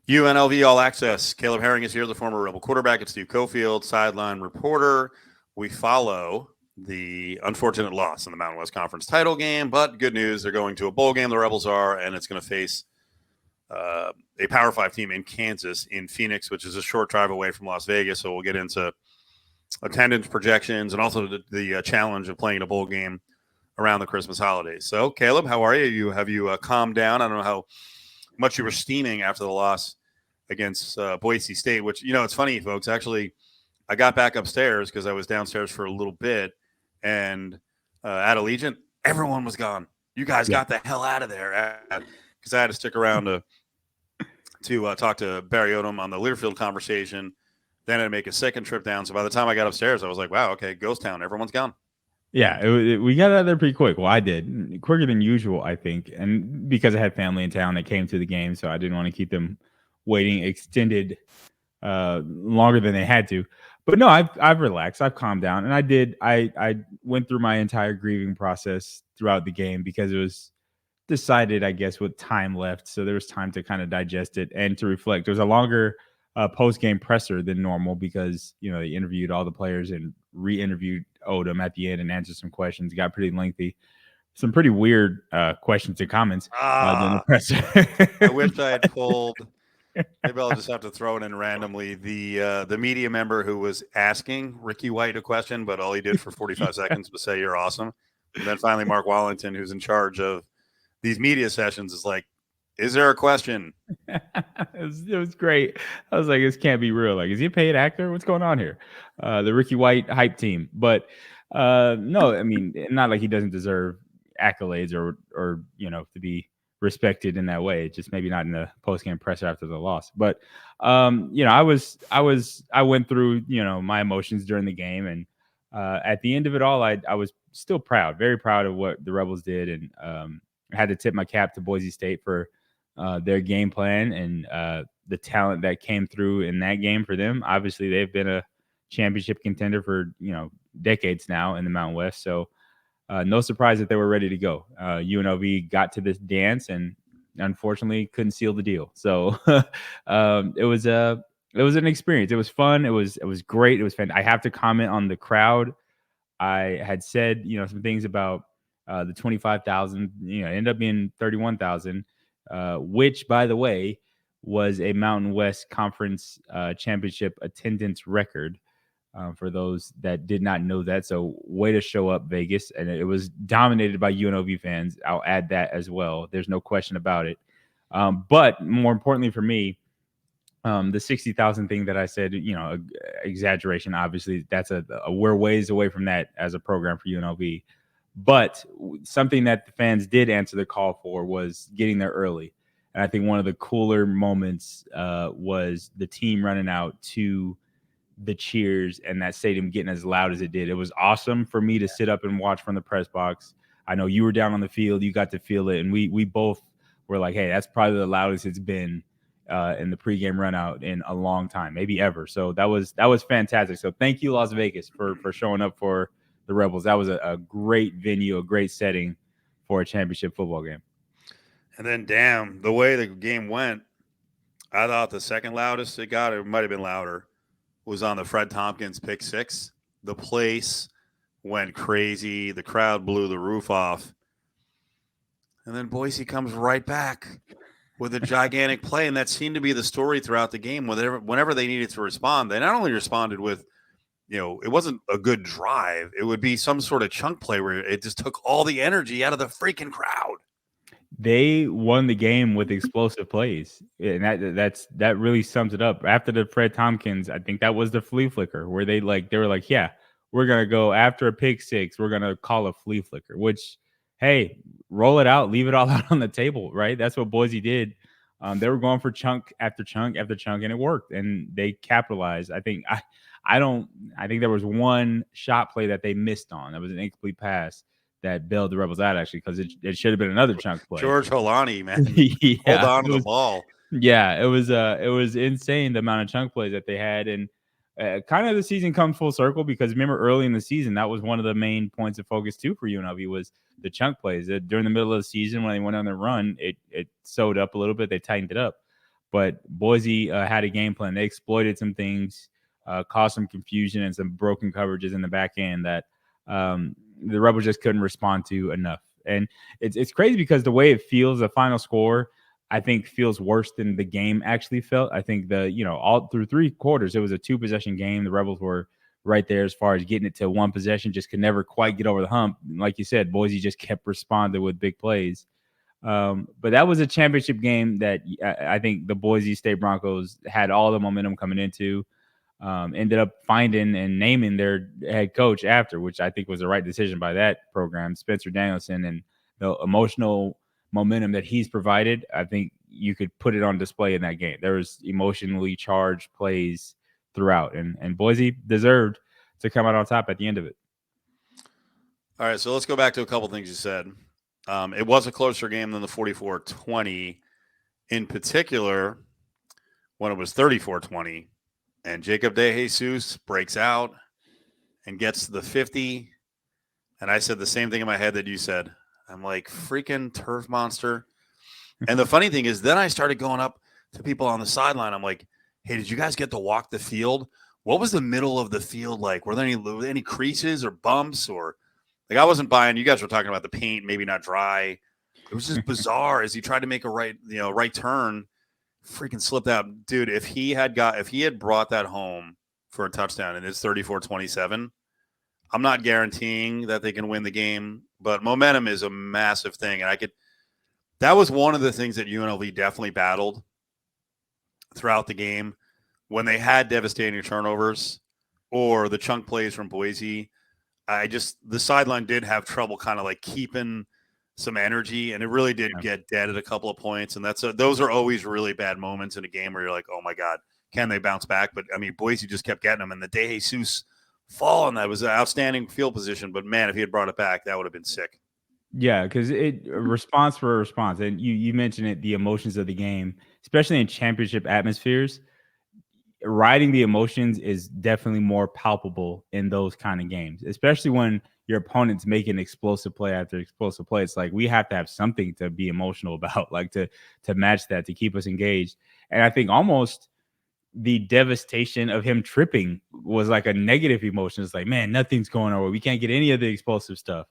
UNLV All Access. Caleb Herring is here, the former Rebel quarterback. It's Steve Cofield, sideline reporter. We follow the unfortunate loss in the Mountain West Conference title game, but good news, they're going to a bowl game, the Rebels are, and it's going to face a Power 5 team in Kansas, in Phoenix, which is a short drive away from Las Vegas. So we'll get into attendance projections and also the challenge of playing a bowl game around the Christmas holidays. So, Caleb, how are you? Have you calmed down? I don't know how much you were steaming after the loss against Boise State, which, it's funny, folks. Actually, I got back upstairs because I was downstairs for a little bit, and at Allegiant, everyone was gone. You guys got the hell out of there, because I had to stick around to talk to Barry Odom on the Learfield conversation. Then I'd make a second trip down. So by the time I got upstairs, I was like, wow, okay, ghost town. Everyone's gone. Yeah, we got out of there pretty quick. Well, I did. Quicker than usual, I think. And because I had family in town that came to the game, so I didn't want to keep them waiting extended longer than they had to. But no, I've relaxed. I've calmed down. And I went through my entire grieving process throughout the game because it was decided, I guess, with time left. So there was time to kind of digest it and to reflect. There was a longer post-game presser than normal because, they interviewed all the players and re-interviewed Odom at the end and answered some questions. It got pretty lengthy. Some pretty weird questions and comments during the presser. I wish I had pulled. Maybe I'll just have to throw it in randomly. The media member who was asking Ricky White a question, but all he did for 45 seconds was say, "You're awesome." And then finally, Mark Wallington, who's in charge of these media sessions, is like, "Is there a question?" It was great. I was like, this can't be real. Like, is he a paid actor? What's going on here? The Ricky White hype team. But no, I mean, not like he doesn't deserve accolades or to be respected in that way. Just maybe not in the post-game presser after the loss. But I went through my emotions during the game, and at the end of it all, I was still proud, very proud of what the Rebels did, and I had to tip my cap to Boise State for their game plan and the talent that came through in that game for them. Obviously, they've been a championship contender for decades now in the Mountain West. So no surprise that they were ready to go. UNLV got to this dance and unfortunately couldn't seal the deal. So it was an experience. It was fun. It was great. It was fun. I have to comment on the crowd. I had said some things about the 25,000. Ended up being 31,000. Which, by the way, was a Mountain West Conference championship attendance record for those that did not know that. So way to show up, Vegas. And it was dominated by UNLV fans. I'll add that as well. There's no question about it. But more importantly for me, the 60,000 thing that I said, exaggeration, obviously, that's we're ways away from that as a program for UNLV. But something that the fans did answer the call for was getting there early. And I think one of the cooler moments was the team running out to the cheers and that stadium getting as loud as it did. It was awesome for me to sit up and watch from the press box. I know you were down on the field. You got to feel it. And we both were like, hey, that's probably the loudest it's been in the pregame run out in a long time, maybe ever. So that was fantastic. So thank you, Las Vegas, for showing up for the Rebels. That was a great venue, a great setting for a championship football game. And then, damn, the way the game went, I thought the second loudest it got, it might have been louder, was on the Fred Tompkins pick six. The place went crazy. The crowd blew the roof off. And then Boise comes right back with a gigantic play, and that seemed to be the story throughout the game. Whenever they needed to respond, they not only responded with, it wasn't a good drive. It would be some sort of chunk play where it just took all the energy out of the freaking crowd. They won the game with explosive plays, and that really sums it up. After the Fred Tompkins, I think that was the flea flicker where they were like, yeah, we're gonna go after a pick six. We're gonna call a flea flicker, which, hey, roll it out, leave it all out on the table, right? That's what Boise did. They were going for chunk after chunk after chunk, and it worked, and they capitalized. I think there was one shot play that they missed on. That was an incomplete pass that bailed the Rebels out, actually, because it should have been another chunk play. George Holani, man. Hold on to the ball. Yeah, it was insane, the amount of chunk plays that they had. And kind of the season comes full circle because remember early in the season, that was one of the main points of focus too for UNLV was the chunk plays. During the middle of the season when they went on their run, it sewed up a little bit. They tightened it up. But Boise had a game plan. They exploited some things, caused some confusion and some broken coverages in the back end that the Rebels just couldn't respond to enough. And it's crazy because the way it feels, the final score, I think feels worse than the game actually felt. I think all through 3 quarters, it was a 2-possession game. The Rebels were right there as far as getting it to 1 possession, just could never quite get over the hump. Like you said, Boise just kept responding with big plays. But that was a championship game that I think the Boise State Broncos had all the momentum coming into. Ended up finding and naming their head coach after, which I think was the right decision by that program, Spencer Danielson, and the emotional momentum that he's provided. I think you could put it on display in that game. There was emotionally charged plays throughout, and Boise deserved to come out on top at the end of it. All right, so let's go back to a couple things you said. It was a closer game than the 44-20, in particular when it was 34-20. And Jacob DeJesus breaks out and gets to the 50. And I said the same thing in my head that you said. I'm like, freaking turf monster. And the funny thing is, then I started going up to people on the sideline. I'm like, hey, did you guys get to walk the field? What was the middle of the field like? Were there any creases or bumps? Or like, I wasn't buying. You guys were talking about the paint, maybe not dry. It was just bizarre as he tried to make a right turn. Freaking slipped out, dude. If he had brought that home for a touchdown and it's 34-27, I'm not guaranteeing that they can win the game, but momentum is a massive thing. And that was one of the things that UNLV definitely battled throughout the game when they had devastating turnovers or the chunk plays from Boise. The sideline did have trouble kind of like keeping some energy, and it really did get dead at a couple of points. And those are always really bad moments in a game where you're like, oh my God, can they bounce back? But I mean, Boise just kept getting them, and the DeJesus fall, and that was an outstanding field position. But man, if he had brought it back, that would have been sick. Yeah, because response for a response, and you mentioned it, the emotions of the game, especially in championship atmospheres. Riding the emotions is definitely more palpable in those kind of games, especially when your opponent's making explosive play after explosive play. It's like we have to have something to be emotional about, like to match that, to keep us engaged. And I think almost the devastation of him tripping was like a negative emotion. It's like, man, nothing's going on. We can't get any of the explosive stuff.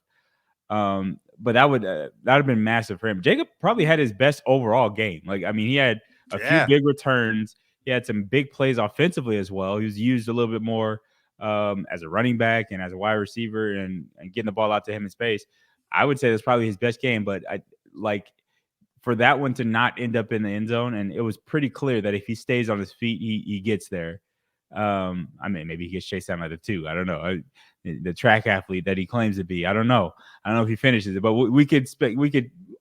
But that would have been massive for him. Jacob probably had his best overall game. Like, I mean, he had a few big returns. He had some big plays offensively as well. He was used a little bit more as a running back and as a wide receiver and getting the ball out to him in space. I would say that's probably his best game, but for that one to not end up in the end zone, and it was pretty clear that if he stays on his feet, he gets there. I mean, maybe he gets chased down by the 2. I don't know. The track athlete that he claims to be. I don't know if he finishes it, but we could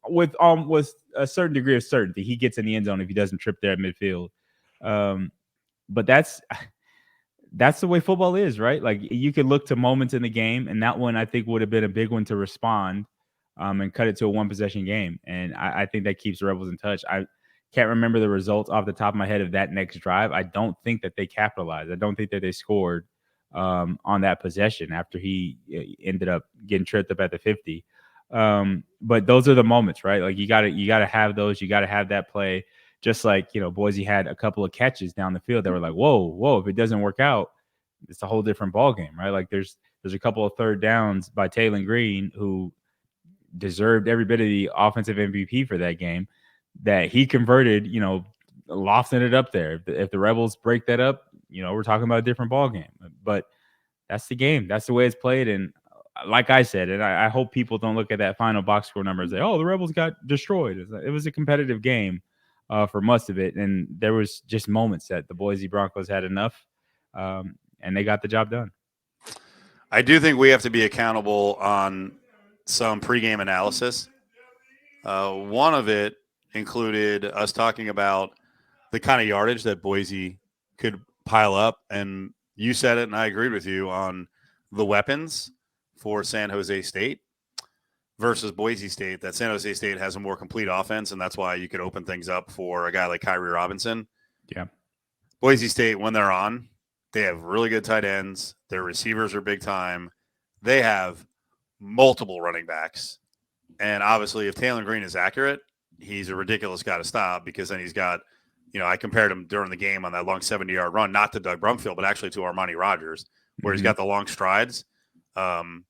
with a certain degree of certainty he gets in the end zone if he doesn't trip there at midfield. But that's the way football is, right? Like you could look to moments in the game, and that one I think would have been a big one to respond and cut it to a 1-possession game. And I think that keeps the Rebels in touch. I can't remember the results off the top of my head of that next drive. I don't think that they capitalized. I don't think that they scored on that possession after he ended up getting tripped up at the 50. But those are the moments, right? Like you gotta have those. You gotta have that play. Just like, Boise had a couple of catches down the field that were like, whoa, if it doesn't work out, it's a whole different ball game, right? Like there's a couple of third downs by Taylor Green who deserved every bit of the offensive MVP for that game that he converted, lofting it up there. If the Rebels break that up, we're talking about a different ball game. But that's the game. That's the way it's played. And like I said, and I hope people don't look at that final box score number and say, oh, the Rebels got destroyed. It was a competitive game for most of it. And there was just moments that the Boise Broncos had enough and they got the job done. I do think we have to be accountable on some pregame analysis. One of it included us talking about the kind of yardage that Boise could pile up. And you said it, and I agreed with you on the weapons for San Jose State versus Boise State, that San Jose State has a more complete offense, and that's why you could open things up for a guy like Kyrie Robinson. Yeah. Boise State, when they're on, they have really good tight ends. Their receivers are big time. They have multiple running backs. And obviously, if Taylor Green is accurate, he's a ridiculous guy to stop because then he's got, I compared him during the game on that long 70-yard run, not to Doug Brumfield, but actually to Armani Rogers, where he's got the long strides. And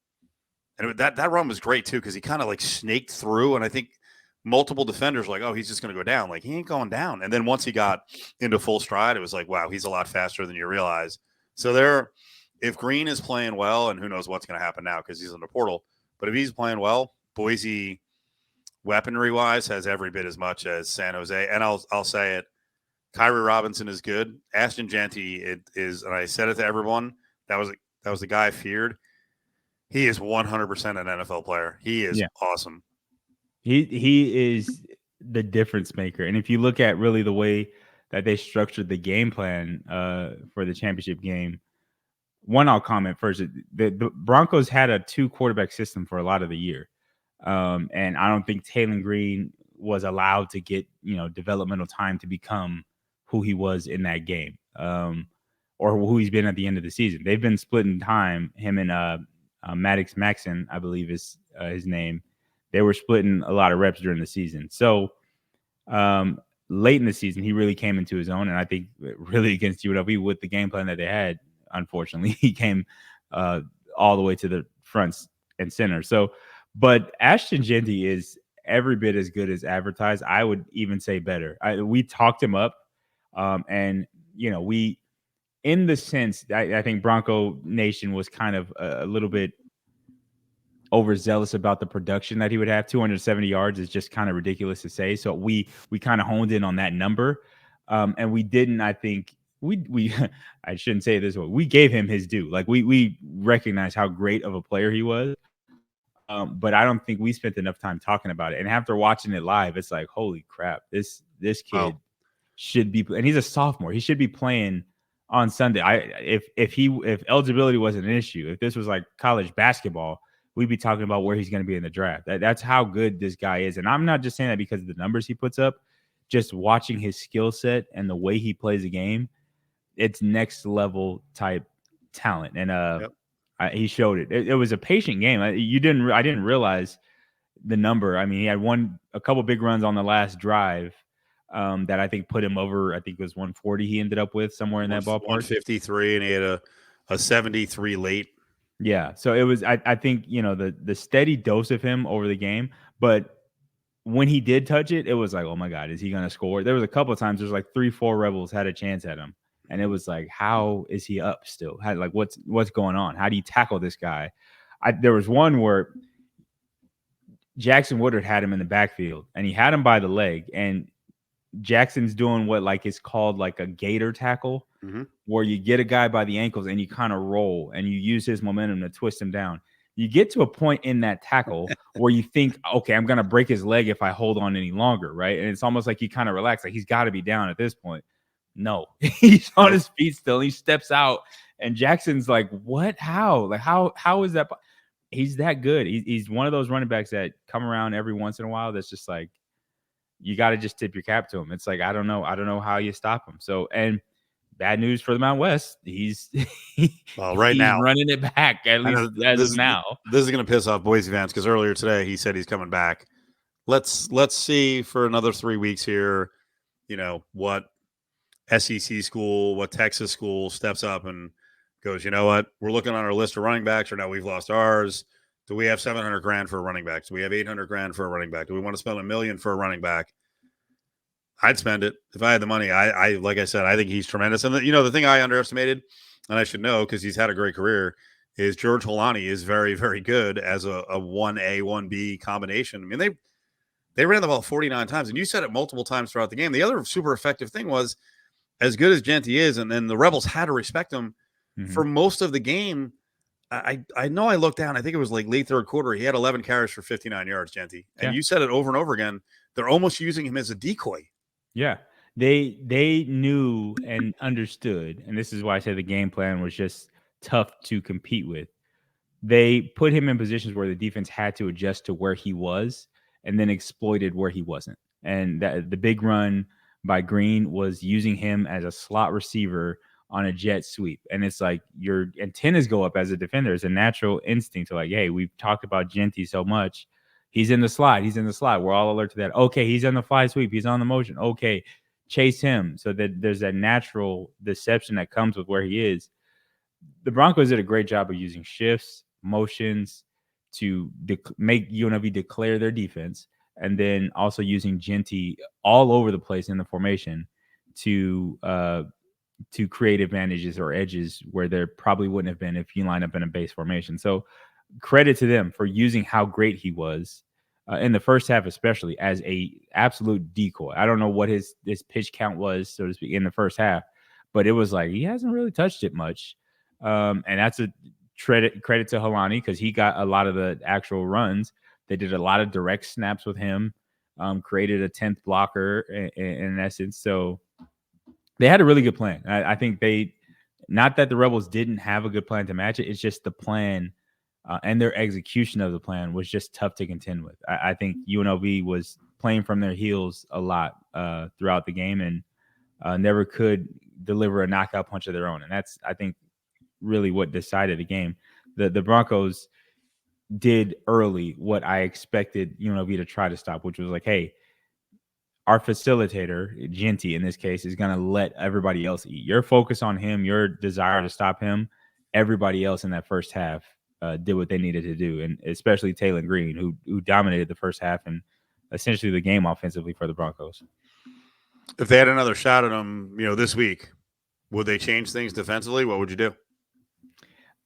that run was great too, because he kind of like snaked through, and I think multiple defenders were like, oh, he's just going to go down. Like, he ain't going down. And then once he got into full stride, it was like, wow, he's a lot faster than you realize. So if Green is playing well, and who knows what's going to happen now because he's in the portal, but if he's playing well, Boise weaponry wise has every bit as much as San Jose. And I'll say it, Kyrie Robinson is good. Ashton Genty is, and I said it to everyone, that was the guy I feared. He is 100% an NFL player. He is awesome. He is the difference maker. And if you look at really the way that they structured the game plan for the championship game, one, I'll comment first. The Broncos had a 2-quarterback system for a lot of the year. And I don't think Taylor Green was allowed to get, developmental time to become who he was in that game, or who he's been at the end of the season. They've been splitting time, him and Maddox Maxon, I believe is his name. They were splitting a lot of reps during the season. So late in the season, he really came into his own. And I think really against UNLV with the game plan that they had, unfortunately, he came all the way to the front and center. So, but Ashton Genty is every bit as good as advertised. I would even say better. We talked him up. And, we, in the sense, I think Bronco Nation was kind of a little bit overzealous about the production that he would have. 270 yards is just kind of ridiculous to say. So we kind of honed in on that number. And we didn't, I think, we I shouldn't say it this way. We gave him his due. Like we recognize how great of a player he was. But I don't think we spent enough time talking about it. And after watching it live, it's like, holy crap, this kid should be, and he's a sophomore. He should be playing on Sunday. If eligibility wasn't an issue, if this was like college basketball, we'd be talking about where he's going to be in the draft. That's how good this guy is. And I'm not just saying that because of the numbers he puts up, just watching his skill set and the way he plays the game, it's next level type talent. And he showed it. It was a patient game. I didn't realize the number. I mean, he had a couple big runs on the last drive that I think put him over. I think it was 140 he ended up with somewhere in that ballpark. 153, and he had a 73 late. Yeah. So it was, I think, the steady dose of him over the game. But when he did touch it, it was like, oh my God, is he going to score? There was a couple of times there's like 3-4 Rebels had a chance at him. And it was like, how is he up still? What's going on? How do you tackle this guy? There was one where Jackson Woodard had him in the backfield, and he had him by the leg, and Jackson's doing what like is called like a gator tackle, where you get a guy by the ankles and you kind of roll and you use his momentum to twist him down. You get to a point in that tackle where you think, okay, I'm going to break his leg if I hold on any longer, right? And it's almost like you kind of relax, like he's got to be down at this point. No, he's on his feet still. He steps out, and Jackson's like, what? How? Like, how is that? He's that good. He's one of those running backs that come around every once in a while that's just like, you got to just tip your cap to him. It's like, I don't know how you stop him. So, and bad news for the Mountain West. He's now running it back, at least as of now. This is going to piss off Boise fans because earlier today he said he's coming back. Let's see for another 3 weeks here, what SEC school, what Texas school steps up and goes, you know what, we're looking on our list of running backs, or now we've lost ours. Do we have $700,000 for a running back? Do we have $800,000 for a running back? Do we want to spend $1 million for a running back? I'd spend it if I had the money. I like I said, I think he's tremendous. And the thing I underestimated, and I should know because he's had a great career, is George Holani is very, very good as a 1A, 1B combination. I mean, they ran the ball 49 times, and you said it multiple times throughout the game. The other super effective thing was, as good as Genty is, and then the Rebels had to respect him for most of the game. I know I looked down. I think it was like late third quarter. He had 11 carries for 59 yards, Genty. And you said it over and over again. They're almost using him as a decoy. Yeah. They knew and understood, and this is why I say the game plan was just tough to compete with. They put him in positions where the defense had to adjust to where he was and then exploited where he wasn't. And the big run by Green was using him as a slot receiver on a jet sweep. And it's like your antennas go up as a defender. It's a natural instinct to like, hey, we've talked about Genty so much. He's in the slot. We're all alert to that. Okay, he's on the fly sweep. He's on the motion. Okay, chase him, so that there's that natural deception that comes with where he is. The Broncos did a great job of using shifts, motions to make UNLV declare their defense, and then also using Genty all over the place in the formation to create advantages or edges where there probably wouldn't have been if you line up in a base formation. So credit to them for using how great he was in the first half, especially as a absolute decoy. I don't know what his pitch count was, so to speak, in the first half, but it was like he hasn't really touched it much. And that's a credit to Helani, because he got a lot of the actual runs. They did a lot of direct snaps with him, created a 10th blocker in essence. So they had a really good plan. I think not that the Rebels didn't have a good plan to match it. It's just the plan and their execution of the plan was just tough to contend with. I think UNLV was playing from their heels a lot throughout the game and never could deliver a knockout punch of their own. And that's, I think, really what decided the game. The Broncos did early what I expected UNLV to try to stop, which was like, hey, our facilitator, Genty in this case, is going to let everybody else eat. Your focus on him, your desire to stop him, everybody else in that first half did what they needed to do, and especially Taylor Green, who dominated the first half and essentially the game offensively for the Broncos. If they had another shot at them, this week, would they change things defensively? What would you do?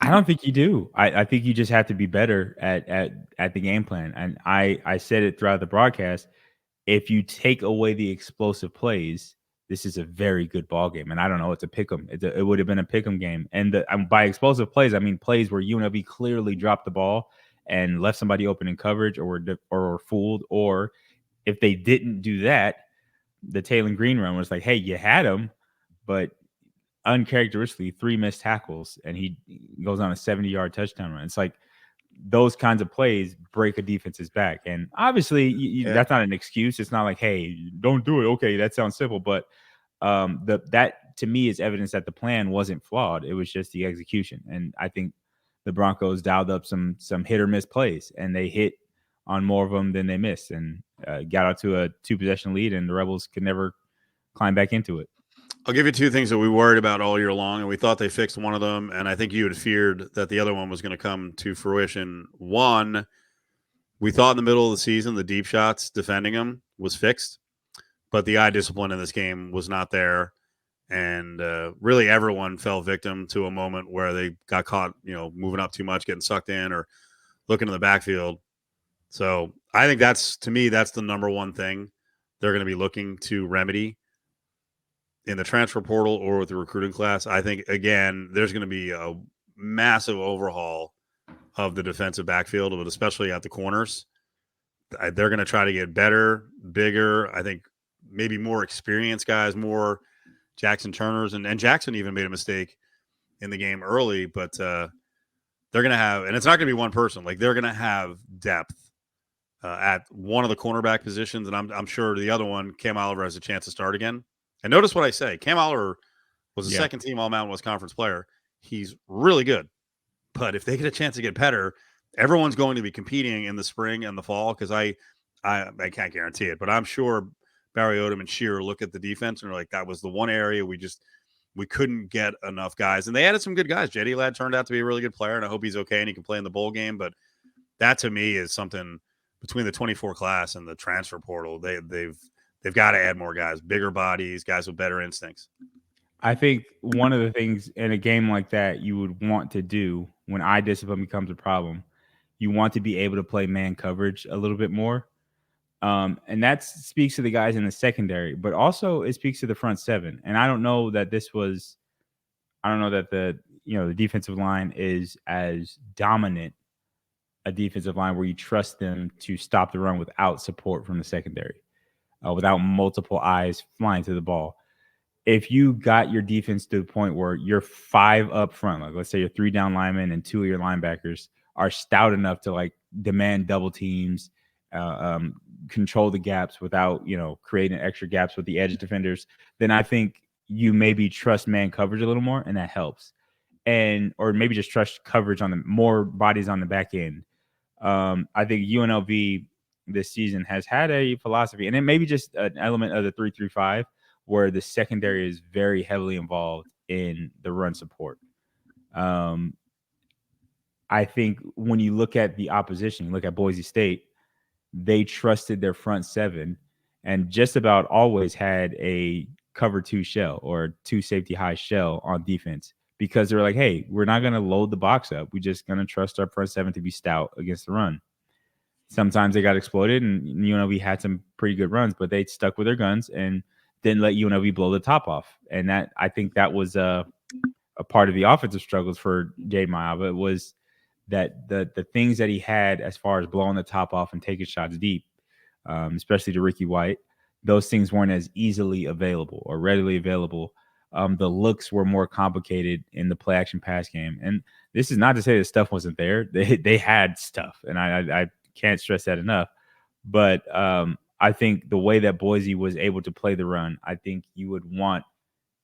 I don't think you do. I think you just have to be better at the game plan. And I said it throughout the broadcast. If you take away the explosive plays, this is a very good ball game. And I don't know, it's a pick'em. It would have been a pick'em game. And by explosive plays, I mean plays where UNLV clearly dropped the ball and left somebody open in coverage or fooled. Or if they didn't do that, the Taylor Green run was like, hey, you had him, but uncharacteristically 3 missed tackles, and he goes on a 70-yard touchdown run. It's like those kinds of plays break a defense's back. And obviously that's not an excuse. It's not like, hey, don't do it. Okay, that sounds simple. But that to me is evidence that the plan wasn't flawed. It was just the execution. And I think the Broncos dialed up some hit or miss plays, and they hit on more of them than they missed, and got out to a 2-possession lead, and the Rebels could never climb back into it. I'll give you 2 things that we worried about all year long, and we thought they fixed one of them, and I think you had feared that the other one was going to come to fruition. One, we thought in the middle of the season the deep shots defending them was fixed, but the eye discipline in this game was not there, and really everyone fell victim to a moment where they got caught, moving up too much, getting sucked in, or looking in the backfield. So I think that's the number one thing they're going to be looking to remedy in the transfer portal or with the recruiting class. I think, again, there's going to be a massive overhaul of the defensive backfield, but especially at the corners. They're going to try to get better, bigger. I think maybe more experienced guys, more Jackson Turners. And Jackson even made a mistake in the game early, but they're going to have – and it's not going to be one person. Like, they're going to have depth at one of the cornerback positions, and I'm sure the other one, Cam Oliver, has a chance to start again. And notice what I say. Cam Oliver was a second-team All-Mountain West Conference player. He's really good. But if they get a chance to get better, everyone's going to be competing in the spring and the fall, because I can't guarantee it. But I'm sure Barry Odom and Shearer look at the defense and are like, that was the one area we couldn't get enough guys. And they added some good guys. J.D. Ladd turned out to be a really good player, and I hope he's okay and he can play in the bowl game. But that, to me, is something between the 24 class and the transfer portal. They've got to add more guys, bigger bodies, guys with better instincts. I think one of the things in a game like that you would want to do when eye discipline becomes a problem, you want to be able to play man coverage a little bit more. And that speaks to the guys in the secondary, but also it speaks to the front seven. And I don't know that the defensive line is as dominant a defensive line where you trust them to stop the run without support from the secondary, without multiple eyes flying to the ball. If you got your defense to the point where you're 5 up front, like let's say you're 3 down linemen and 2 of your linebackers are stout enough to like demand double teams, control the gaps without, creating extra gaps with the edge defenders, then I think you maybe trust man coverage a little more, and that helps. Or maybe just trust coverage on the more bodies on the back end. I think UNLV this season has had a philosophy, and it may be just an element of the 3-3-5, where the secondary is very heavily involved in the run support. I think when you look at the opposition, you look at Boise State, they trusted their front seven and just about always had a cover two shell or two safety high shell on defense because they're like, hey, we're not going to load the box up. We're just going to trust our front seven to be stout against the run. Sometimes they got exploited, and UNLV had some pretty good runs, but they stuck with their guns and didn't let UNLV blow the top off. And that, I think that was a part of the offensive struggles for Jade Mayava was that the things that he had as far as blowing the top off and taking shots deep, especially to Ricky White, those things weren't as easily available or readily available. The looks were more complicated in the play action pass game. And this is not to say that stuff wasn't there. They had stuff, and I can't stress that enough. But I think the way that Boise was able to play the run, I think you would want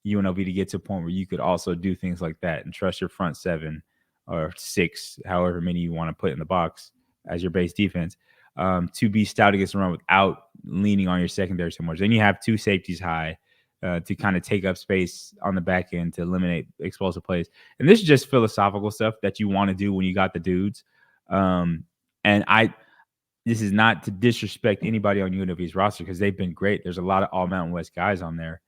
UNLV to get to a point where you could also do things like that and trust your front seven or six, however many you want to put in the box as your base defense, to be stout against the run without leaning on your secondary so much. Then you have two safeties high to kind of take up space on the back end to eliminate explosive plays. And this is just philosophical stuff that you want to do when you got the dudes. This is not to disrespect anybody on UNLV's roster because they've been great. There's a lot of all Mountain West guys on there.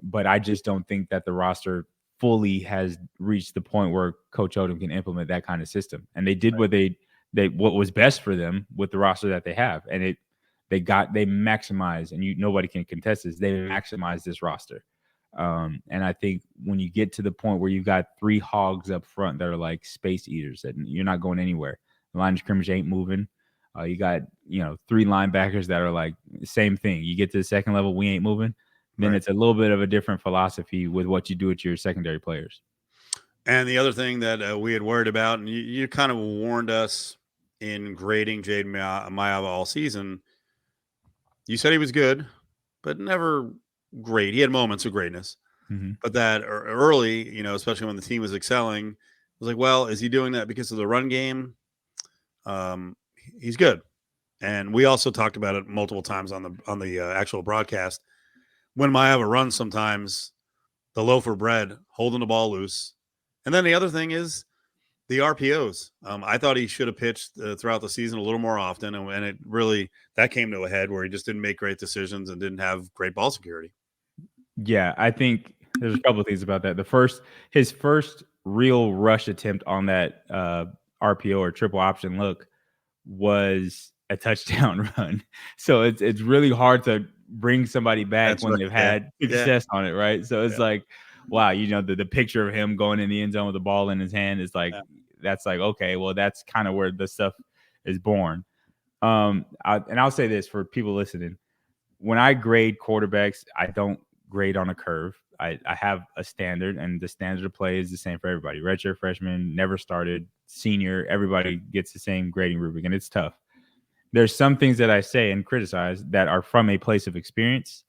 But I just don't think that the roster fully has reached the point where Coach Odom can implement that kind of system. And they did what what was best for them with the roster that they have. And they maximize, and nobody can contest this. They maximize this roster. And I think when you get to the point where you've got three hogs up front that are like space eaters, that you're not going anywhere. The line of scrimmage ain't moving. You got, three linebackers that are like the same thing. You get to the second level, we ain't moving. Then It's a little bit of a different philosophy with what you do with your secondary players. And the other thing that we had worried about, and you kind of warned us in grading Jade Mayava all season, you said he was good, but never great. He had moments of greatness. Mm-hmm. But that early, especially when the team was excelling, it was like, well, is he doing that because of the run game? He's good. And we also talked about it multiple times on the actual broadcast. When Mayava runs, sometimes the loaf of bread, holding the ball loose. And then the other thing is the RPOs. I thought he should have pitched throughout the season a little more often. And it really, that came to a head where he just didn't make great decisions and didn't have great ball security. Yeah, I think there's a couple of things about that. His first real rush attempt on that RPO or triple option look was a touchdown run. So it's really hard to bring somebody back when they've had success on it, right? So it's like, wow, the picture of him going in the end zone with the ball in his hand is like, that's like, okay, well, that's kind of where the stuff is born. And I'll say this for people listening. When I grade quarterbacks, I don't grade on a curve. I have a standard, and the standard of play is the same for everybody. Redshirt freshman, never started, senior, everybody gets the same grading rubric, and it's tough. There's some things that I say and criticize that are from a place of experience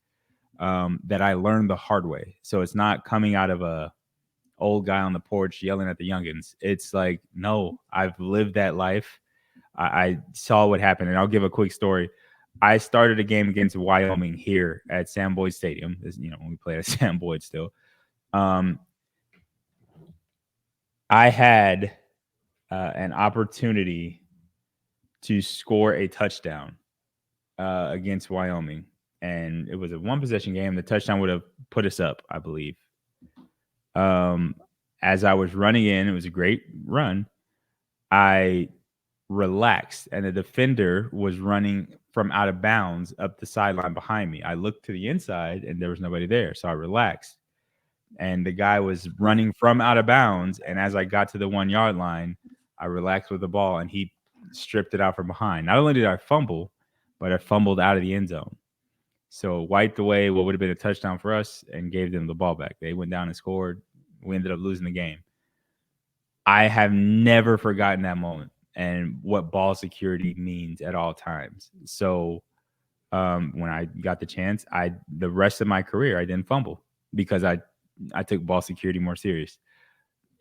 that I learned the hard way. So it's not coming out of a old guy on the porch yelling at the youngins. It's like, no, I've lived that life. I saw what happened, and I'll give a quick story. I started a game against Wyoming here at Sam Boyd Stadium. When we played at Sam Boyd still. I had an opportunity to score a touchdown against Wyoming, and it was a one possession game. The touchdown would have put us up, I believe. As I was running in, it was a great run. I relaxed, and the defender was running from out of bounds up the sideline behind me. I looked to the inside, and there was nobody there, so I relaxed. And the guy was running from out of bounds, and as I got to the 1 yard line, I relaxed with the ball, and he stripped it out from behind. Not only did I fumble, but I fumbled out of the end zone. So wiped away what would have been a touchdown for us and gave them the ball back. They went down and scored. We ended up losing the game. I have never forgotten that moment and what ball security means at all times. So when I got the chance, the rest of my career, I didn't fumble because I took ball security more serious.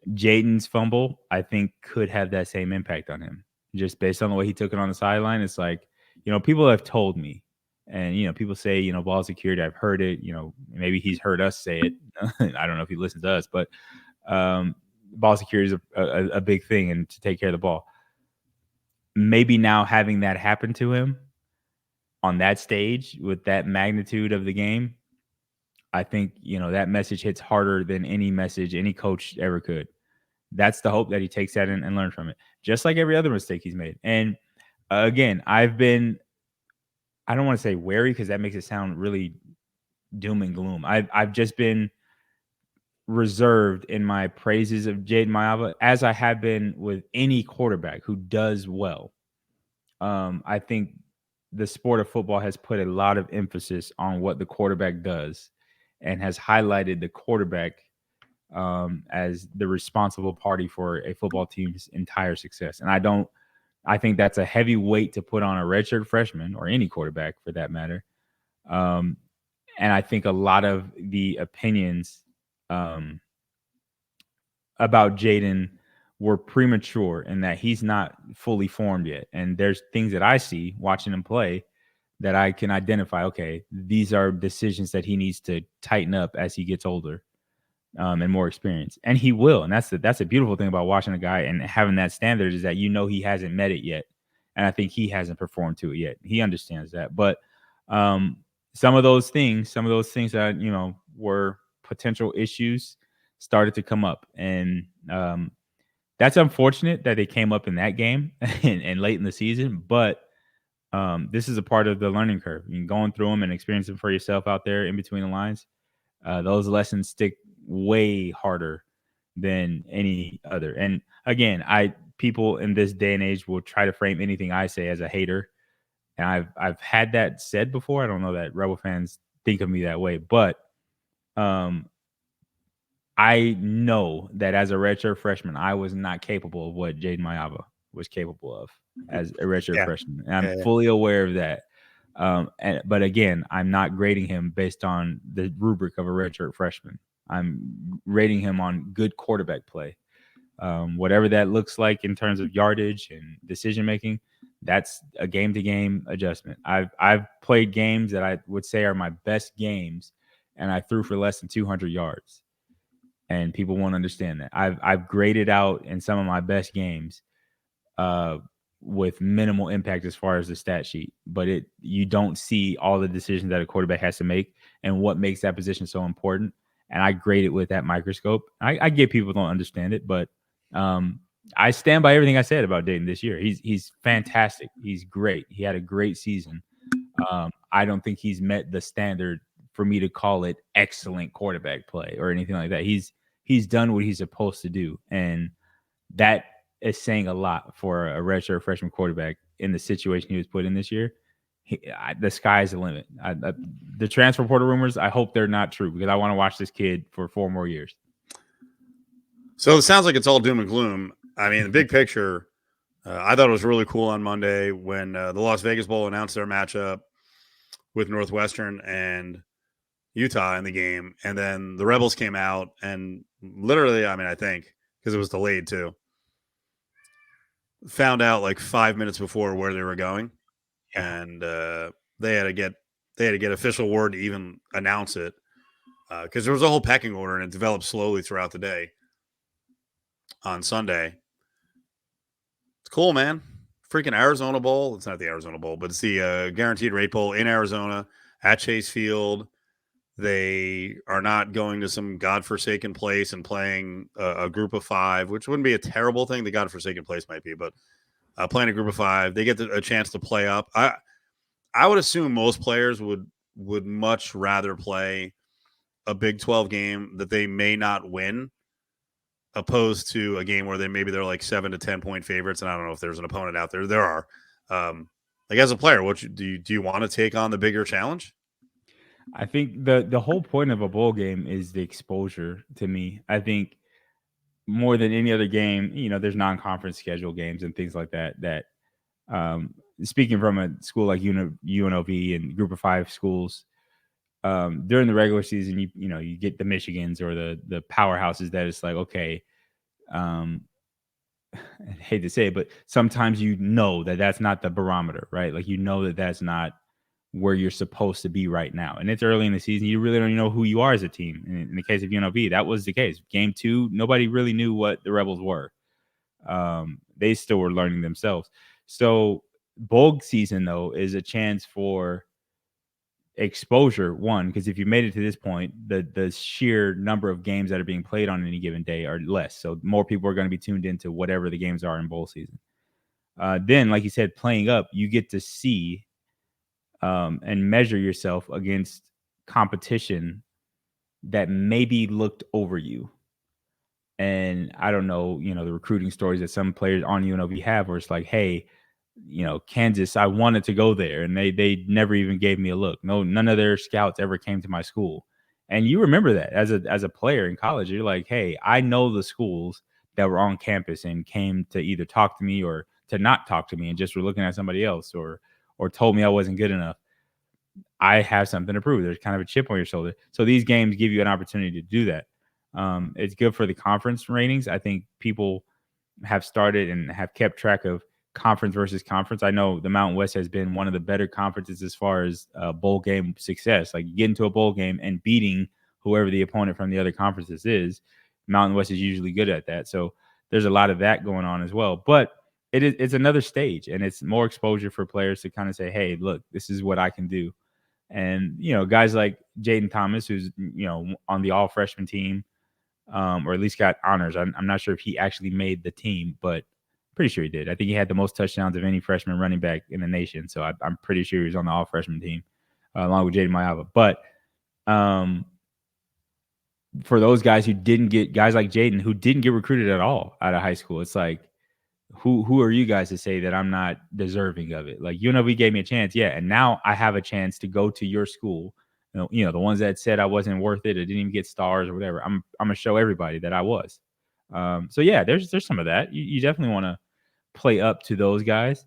Jaden's fumble, I think, could have that same impact on him. Just based on the way he took it on the sideline, it's like, people have told me And, people say, ball security. I've heard it, maybe he's heard us say it. I don't know if he listens to us, but ball security is a big thing and to take care of the ball. Maybe now having that happen to him on that stage with that magnitude of the game, I think, that message hits harder than any message any coach ever could. That's the hope that he takes that and learns from it, just like every other mistake he's made. And again, I don't want to say wary because that makes it sound really doom and gloom. I've just been reserved in my praises of Jaden Mayava, as I have been with any quarterback who does well. I think the sport of football has put a lot of emphasis on what the quarterback does and has highlighted the quarterback as the responsible party for a football team's entire success. And I think that's a heavy weight to put on a redshirt freshman or any quarterback for that matter. And I think a lot of the opinions about Jaden were premature in that he's not fully formed yet. And there's things that I see watching him play that I can identify, okay, these are decisions that he needs to tighten up as he gets older and more experience. And he will. And that's a beautiful thing about watching a guy and having that standard is that he hasn't met it yet. And I think he hasn't performed to it yet. He understands that. But some of those things that, were potential issues started to come up. And that's unfortunate that they came up in that game and late in the season. But this is a part of the learning curve. Going through them and experiencing for yourself out there in between the lines. Those lessons stick way harder than any other. And again, people in this day and age will try to frame anything I say as a hater. And I've had that said before. I don't know that Rebel fans think of me that way, but I know that as a redshirt freshman, I was not capable of what Jaden Mayava was capable of as a redshirt freshman. And I'm fully aware of that. But again, I'm not grading him based on the rubric of a redshirt freshman. I'm rating him on good quarterback play. Whatever that looks like in terms of yardage and decision making, that's a game-to-game adjustment. I've played games that I would say are my best games, and I threw for less than 200 yards. And people won't understand that. I've graded out in some of my best games with minimal impact as far as the stat sheet, but you don't see all the decisions that a quarterback has to make and what makes that position so important. And I grade it with that microscope. I get people don't understand it, but I stand by everything I said about Dayton this year. He's fantastic. He's great. He had a great season. I don't think he's met the standard for me to call it excellent quarterback play or anything like that. He's done what he's supposed to do, and that is saying a lot for a redshirt freshman quarterback in the situation he was put in this year. The sky's the limit. The transfer portal rumors, I hope they're not true because I want to watch this kid for 4 more years. So it sounds like it's all doom and gloom. I mean, the big picture, I thought it was really cool on Monday when the Las Vegas Bowl announced their matchup with Northwestern and Utah in the game. And then the Rebels came out and literally, I think, because it was delayed too, found out like 5 minutes before where they were going. Yeah. And they had to get official word to even announce it because there was a whole pecking order and it developed slowly throughout the day on Sunday. It's cool, man. Freaking Arizona Bowl. It's not the Arizona Bowl, but it's the Guaranteed Rate Bowl in Arizona at Chase Field. They are not going to some godforsaken place and playing a group of 5, which wouldn't be a terrible thing. The godforsaken place might be, but playing a group of 5, they get a chance to play up. I would assume most players would much rather play a Big 12 game that they may not win, opposed to a game where they're like 7 to 10 point favorites. And I don't know if there's an opponent out there. There are. Like as a player, do you want to take on the bigger challenge? I think the whole point of a bowl game is the exposure to me. I think more than any other game, there's non-conference schedule games and things like that. Speaking from a school like UNLV and group of 5 schools, during the regular season, you get the Michigans or the powerhouses that it's like, okay, I hate to say it, but sometimes that's not the barometer, right? Like, that's not where you're supposed to be right now. And it's early in the season. You really don't even know who you are as a team. In the case of UNLV, that was the case. Game 2, nobody really knew what the Rebels were. They still were learning themselves. So bowl season, though, is a chance for exposure, one, because if you made it to this point, the sheer number of games that are being played on any given day are less. So more people are going to be tuned into whatever the games are in bowl season. Then, like you said, playing up, you get to see and measure yourself against competition that maybe looked over you. And I don't know, the recruiting stories that some players on UNLV have where it's like, hey, Kansas, I wanted to go there, and they never even gave me a look. No, none of their scouts ever came to my school. And you remember that as a player in college, you're like, hey, I know the schools that were on campus and came to either talk to me or to not talk to me and just were looking at somebody else or told me I wasn't good enough. I have something to prove. There's kind of a chip on your shoulder. So these games give you an opportunity to do that. It's good for the conference ratings. I think people have started and have kept track of conference versus conference. I know the Mountain West has been one of the better conferences as far as bowl game success. Like, you get into a bowl game and beating whoever the opponent from the other conferences is. Mountain West is usually good at that. So there's a lot of that going on as well. But it's another stage, and it's more exposure for players to kind of say, hey, look, this is what I can do. And, guys like Jaden Thomas, who's, on the all freshman team, or at least got honors. I'm not sure if he actually made the team, but pretty sure he did. I think he had the most touchdowns of any freshman running back in the nation. So I'm pretty sure he was on the all freshman team along with Jaden Mayava. But for those guys who didn't get, guys like Jaden who didn't get recruited at all out of high school, it's like, who are you guys to say that I'm not deserving of it? Like, UNLV gave me a chance, yeah, and now I have a chance to go to your school. The ones that said I wasn't worth it or didn't even get stars or whatever, I'm gonna show everybody that I was. So yeah, there's some of that. You definitely want to play up to those guys.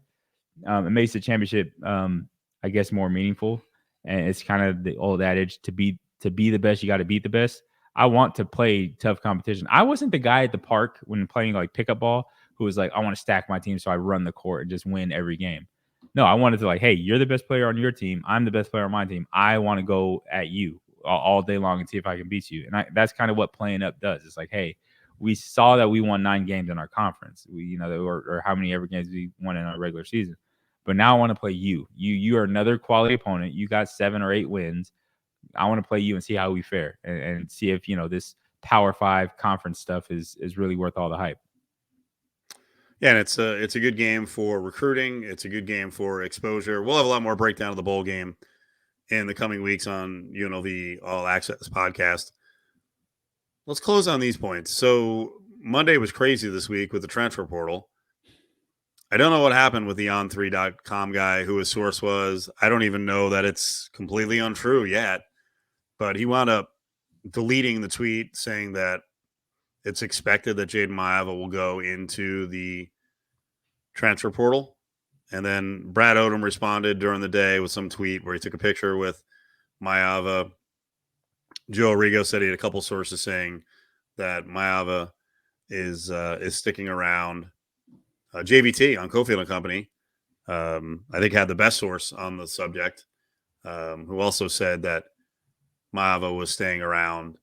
It makes the championship, I guess, more meaningful. And it's kind of the old adage: to be the best, you got to beat the best. I want to play tough competition. I wasn't the guy at the park when playing like pickup ball who was like, I want to stack my team so I run the court and just win every game. No, I wanted to, like, hey, you're the best player on your team. I'm the best player on my team. I want to go at you all day long and see if I can beat you. And that's kind of what playing up does. It's like, hey, we saw that we won 9 games in our conference. Or how many ever games we won in our regular season. But now I want to play you. You are another quality opponent. You got 7 or 8 wins. I want to play you and see how we fare and see if, this Power 5 conference stuff is really worth all the hype. Yeah, and it's a good game for recruiting. It's a good game for exposure. We'll have a lot more breakdown of the bowl game in the coming weeks on UNLV All Access podcast. Let's close on these points. So Monday was crazy this week with the transfer portal. I don't know what happened with the on3.com guy who his source was. I don't even know that it's completely untrue yet, but he wound up deleting the tweet saying that it's expected that Jaden Mayava will go into the transfer portal. And then Brad Odom responded during the day with some tweet where he took a picture with Mayava. Joe Arrigo said he had a couple sources saying that Mayava is sticking around. JVT on Cofield and Company, I think, had the best source on the subject, who also said that Mayava was staying around.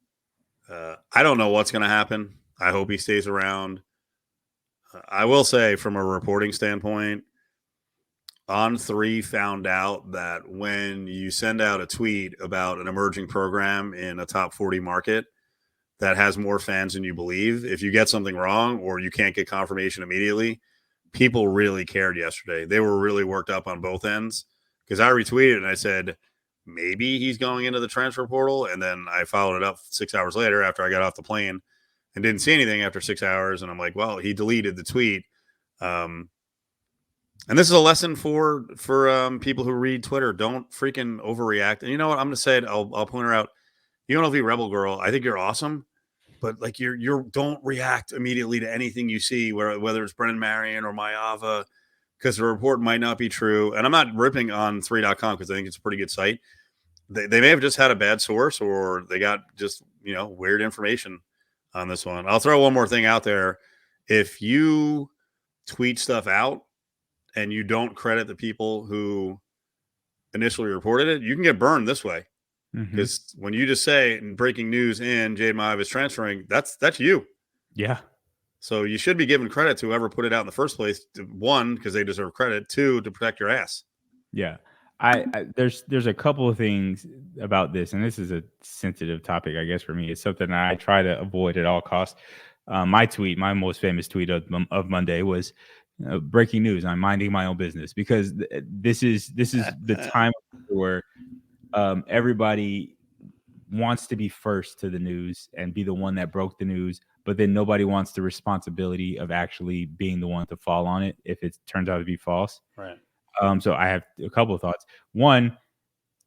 I don't know what's going to happen. I hope he stays around. I will say, from a reporting standpoint, On3 found out that when you send out a tweet about an emerging program in a top 40 market that has more fans than you believe, if you get something wrong or you can't get confirmation immediately, people really cared yesterday. They were really worked up on both ends because I retweeted and I said, maybe he's going into the transfer portal. And then I followed it up 6 hours later after I got off the plane and didn't see anything after 6 hours. And I'm like, well, he deleted the tweet. And this is a lesson for people who read Twitter. Don't freaking overreact. And you know what? I'm going to say it. I'll point her out. UNLV Rebel Girl, I think you're awesome. But like you don't react immediately to anything you see, whether it's Brennan Marion or Mayava, because the report might not be true. And I'm not ripping on 3.com because I think it's a pretty good site. They may have just had a bad source or they got just, weird information on this one. I'll throw one more thing out there. If you tweet stuff out and you don't credit the people who initially reported it, you can get burned this way. Because when you just say in breaking news in Jade Maiava is transferring, that's you. Yeah. So you should be giving credit to whoever put it out in the first place. One, because they deserve credit. Two, to protect your ass. Yeah. There's a couple of things about this, and this is a sensitive topic, I guess, for me. It's something I try to avoid at all costs. My most famous tweet of Monday was breaking news. I'm minding my own business, because this is the time where everybody wants to be first to the news and be the one that broke the news, but then nobody wants the responsibility of actually being the one to fall on it if it turns out to be false. Right. So I have a couple of thoughts. One,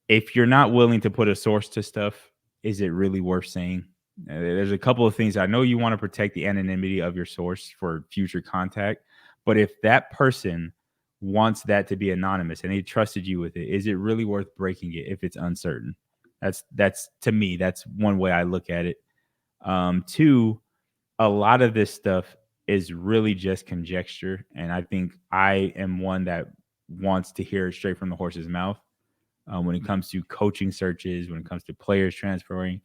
if you're not willing to put a source to stuff, is it really worth saying? There's a couple of things. I know you want to protect the anonymity of your source for future contact, but if that person wants that to be anonymous and they trusted you with it, is it really worth breaking it if it's uncertain? That's to me, that's one way I look at it. Two, a lot of this stuff is really just conjecture, and I think I am one that wants to hear it straight from the horse's mouth. When it comes to coaching searches, when it comes to players transferring,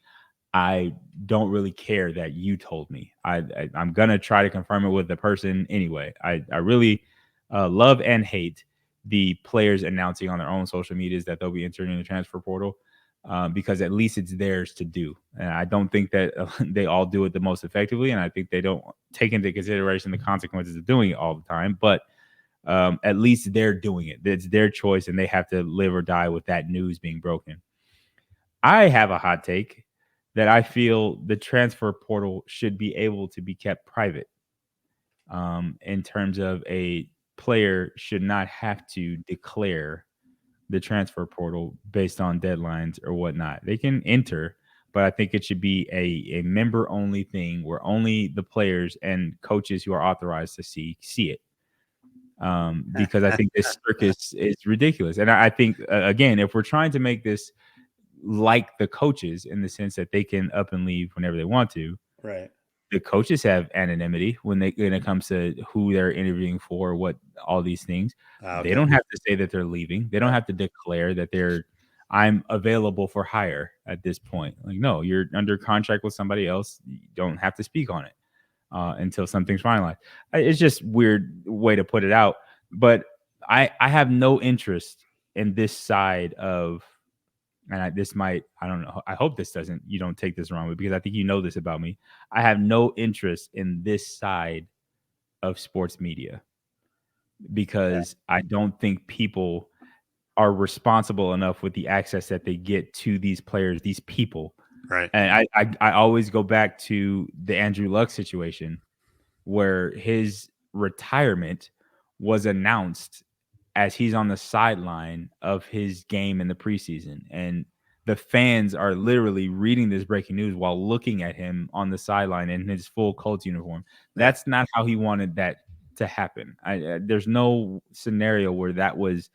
I don't really care that you told me. I'm gonna try to confirm it with the person anyway. I really love and hate the players announcing on their own social medias that they'll be entering in the transfer portal, because at least it's theirs to do. And I don't think that they all do it the most effectively, and I think they don't take into consideration the consequences of doing it all the time. But at least they're doing it. It's their choice, and they have to live or die with that news being broken. I have a hot take that I feel the transfer portal should be able to be kept private. In terms of a player should not have to declare the transfer portal based on deadlines or whatnot. They can enter, but I think it should be a member only thing where only the players and coaches who are authorized to see it. Because I think this circus is ridiculous. And I think, again, if we're trying to make this like the coaches in the sense that they can up and leave whenever they want to, right? The coaches have anonymity when it comes to who they're interviewing for, what all these things. Okay. They don't have to say that they're leaving. They don't have to declare that I'm available for hire at this point. Like, no, you're under contract with somebody else. You don't have to speak on it until something's finalized. It's just weird way to put it out. But I have no interest in this side of, and I don't know. I hope you don't take this wrong, because I think you know this about me. I have no interest in this side of sports media, because I don't think people are responsible enough with the access that they get to these players, these people. Right. And I always go back to the Andrew Luck situation, where his retirement was announced as he's on the sideline of his game in the preseason. And the fans are literally reading this breaking news while looking at him on the sideline in his full Colts uniform. That's not how he wanted that to happen. There's no scenario where that was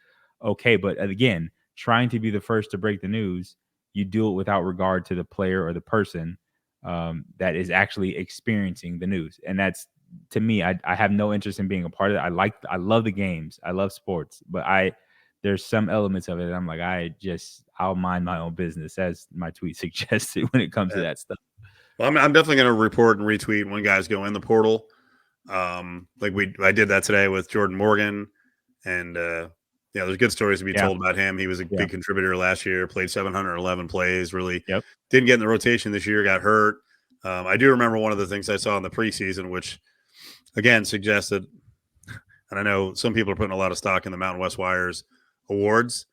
okay. But again, trying to be the first to break the news, you do it without regard to the player or the person that is actually experiencing the news. And that's, to me, I have no interest in being a part of it. I love the games. I love sports, but there's some elements of it that I'm like, I'll mind my own business, as my tweet suggested, when it comes to that stuff. Well, I'm definitely going to report and retweet when guys go in the portal. I did that today with Jordan Morgan, and there's good stories to be told about him. He was a big contributor last year, played 711 plays, really didn't get in the rotation this year, got hurt. I do remember one of the things I saw in the preseason, which again suggested, and I know some people are putting a lot of stock in the Mountain West Wires awards.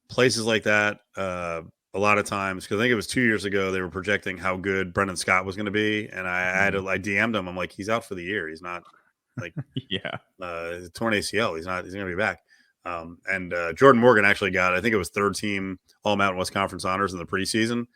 Places like that, a lot of times, because I think it was 2 years ago, they were projecting how good Brendan Scott was going to be, and I DM'd him. I'm like, he's out for the year. He's not like torn ACL. He's going to be back. And Jordan Morgan actually got, I think it was third team All Mountain West Conference honors in the preseason.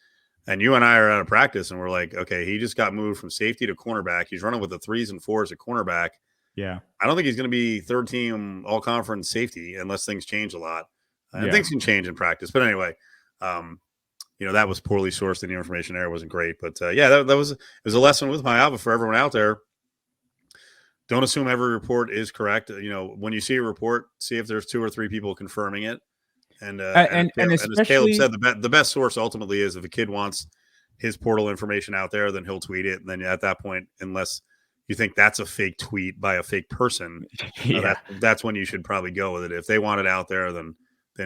And you and I are out of practice, and we're like, okay, he just got moved from safety to cornerback. He's running with the 3s and 4s at cornerback. Yeah. I don't think he's going to be third team all conference safety unless things change a lot. And things can change in practice. But anyway, that was poorly sourced, and the information there wasn't great. But that was a lesson with Maiava for everyone out there. Don't assume every report is correct. When you see a report, see if there's 2 or 3 people confirming it. And and as Caleb especially said, the best source ultimately is if a kid wants his portal information out there, then he'll tweet it. And then at that point, unless you think that's a fake tweet by a fake person, yeah. that's when you should probably go with it. If they want it out there, then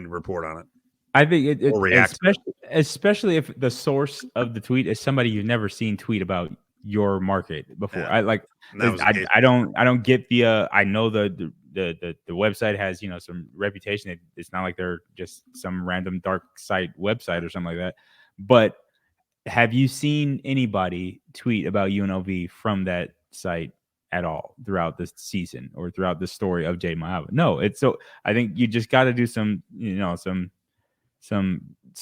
report on it I think or react to it. especially if the source of the tweet is somebody you've never seen tweet about your market before. Yeah. I like And that was the case. I don't get the I know the website has, you know, some reputation. It's not like they're just some random dark site website or something like that. But have you seen anybody tweet about UNLV from that site at all throughout this season or throughout the story of Jay Mahava? No, it's so I think you just got to do some, you know, some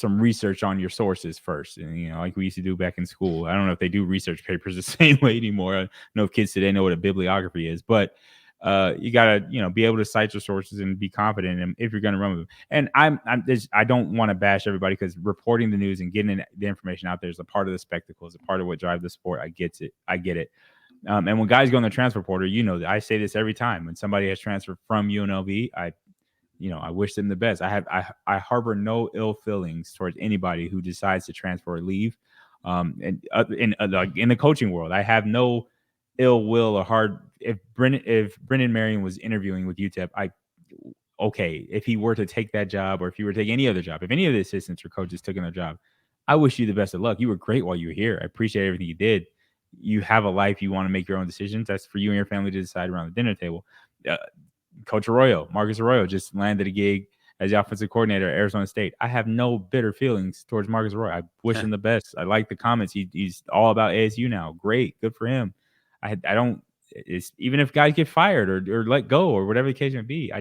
research on your sources first, and you know, like we used to do back in school. I don't know if they do research papers the same way anymore. I don't know if kids today know what a bibliography is, but you gotta, you know, be able to cite your sources and be confident in them if you're going to run with them. And I don't want to bash everybody, because reporting the news and getting the information out there is a part of the spectacle, is a part of what drives the sport. I get it. And when guys go on the transfer portal, you know, I say this every time when somebody has transferred from UNLV, I wish them the best. I harbor no ill feelings towards anybody who decides to transfer or leave. And in the coaching world, I have no ill will or hard. If Brendan Marion was interviewing with UTEP, if he were to take that job, or if he were to take any other job, if any of the assistants or coaches took another job, I wish you the best of luck. You were great while you were here. I appreciate everything you did. You have a life. You want to make your own decisions. That's for you and your family to decide around the dinner table. Marcus Arroyo just landed a gig as the offensive coordinator at Arizona State. I have no bitter feelings towards Marcus Arroyo. I wish him the best. I like the comments. He's all about ASU now. Great, good for him. I don't. It's even if guys get fired or let go or whatever the case may be.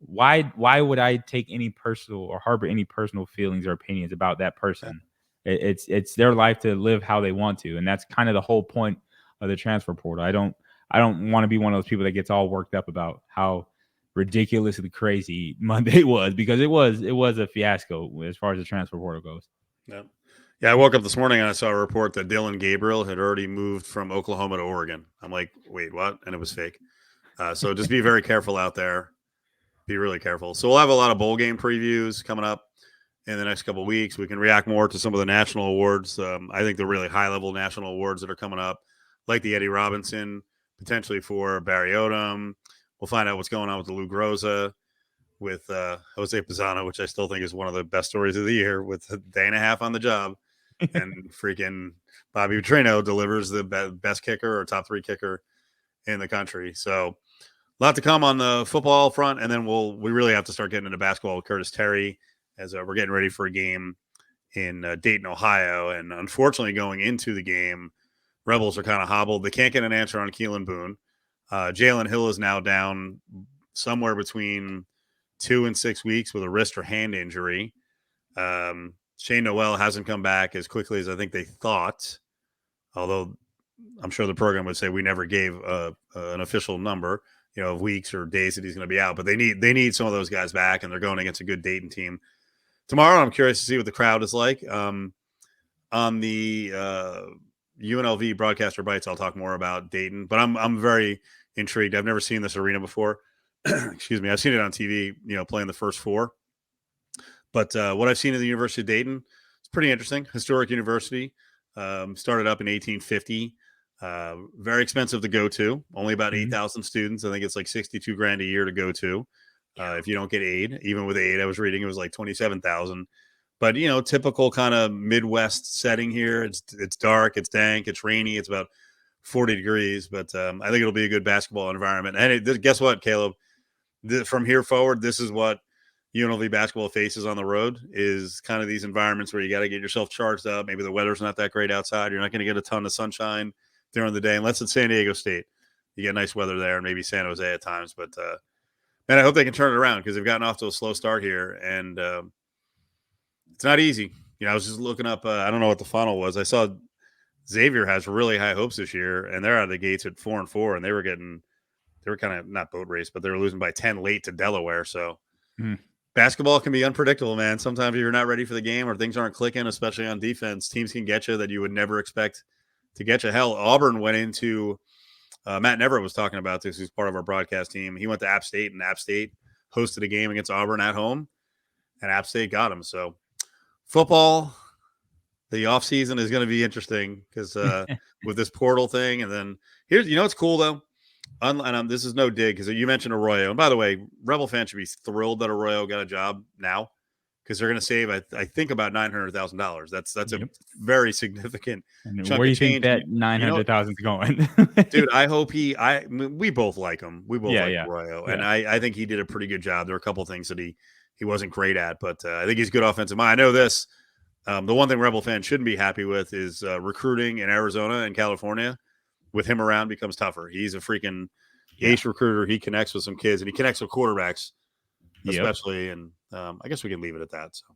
Why would I take any personal or harbor any personal feelings or opinions about that person? It's their life to live how they want to, and that's kind of the whole point of the transfer portal. I don't want to be one of those people that gets all worked up about how ridiculously crazy Monday was, because it was a fiasco as far as the transfer portal goes. Yeah, I woke up this morning and I saw a report that Dylan Gabriel had already moved from Oklahoma to Oregon. I'm like, wait, what? And it was fake. So just be very careful out there. Be really careful. So we'll have a lot of bowl game previews coming up in the next couple of weeks. We can react more to some of the national awards. I think the really high-level national awards that are coming up, like the Eddie Robinson, potentially for Barry Odom. We'll find out what's going on with the Lou Groza, with Jose Pisano, which I still think is one of the best stories of the year, with a day and a half on the job. And freaking Bobby Petrino delivers the best kicker or top 3 kicker in the country. So a lot to come on the football front, and then we really have to start getting into basketball with Curtis Terry, as we're getting ready for a game in Dayton, Ohio. And unfortunately, going into the game, Rebels are kind of hobbled. They can't get an answer on Keelan Boone. Jalen Hill is now down somewhere between 2 and 6 weeks with a wrist or hand injury. Shane Noel hasn't come back as quickly as I think they thought, although I'm sure the program would say we never gave an official number, of weeks or days that he's going to be out. But they need some of those guys back, and they're going against a good Dayton team tomorrow. I'm curious to see what the crowd is like. On the UNLV broadcaster bites, I'll talk more about Dayton, but I'm very intrigued. I've never seen this arena before. Excuse me. I've seen it on TV, playing the first 4. But what I've seen at the University of Dayton, it's pretty interesting. Historic university, started up in 1850. Very expensive to go to. Only about 8,000 students. I think it's like $62,000 a year to go to. If you don't get aid, even with aid, I was reading it was like 27,000. But typical kind of Midwest setting here. It's dark, it's dank, it's rainy, it's about 40 degrees. But I think it'll be a good basketball environment. And guess what, Caleb? From here forward, this is what UNLV basketball faces on the road, is kind of these environments where you got to get yourself charged up. Maybe the weather's not that great outside. You're not going to get a ton of sunshine during the day, unless it's San Diego State. You get nice weather there, and maybe San Jose at times. But man, I hope they can turn it around, because they've gotten off to a slow start here, and it's not easy. I was just looking up. I don't know what the funnel was. I saw Xavier has really high hopes this year, and they're out of the gates at 4-4, and they were kind of not boat race, but they were losing by 10 late to Delaware. So basketball can be unpredictable, man. Sometimes if you're not ready for the game or things aren't clicking, especially on defense, teams can get you that you would never expect to get you. Hell, Auburn went into Matt Neverett was talking about this. He's part of our broadcast team. He went to App State, and App State hosted a game against Auburn at home. and App State got him. So football, the offseason is going to be interesting because with this portal thing. And then here's, what's cool though? And this is no dig because you mentioned Arroyo. And by the way, Rebel fans should be thrilled that Arroyo got a job now because they're going to save, I think, about $900,000. That's a very significant chunk where do you of change. think that 900,000 is going? Dude, I hope we both like him. We both like Arroyo. Yeah. And I think he did a pretty good job. There were a couple of things that he wasn't great at, but I think he's a good offensive mind. I know this. The one thing Rebel fans shouldn't be happy with is recruiting in Arizona and California. With him around becomes tougher. He's a freaking ace recruiter. He connects with some kids and he connects with quarterbacks, especially. And I guess we can leave it at that. So.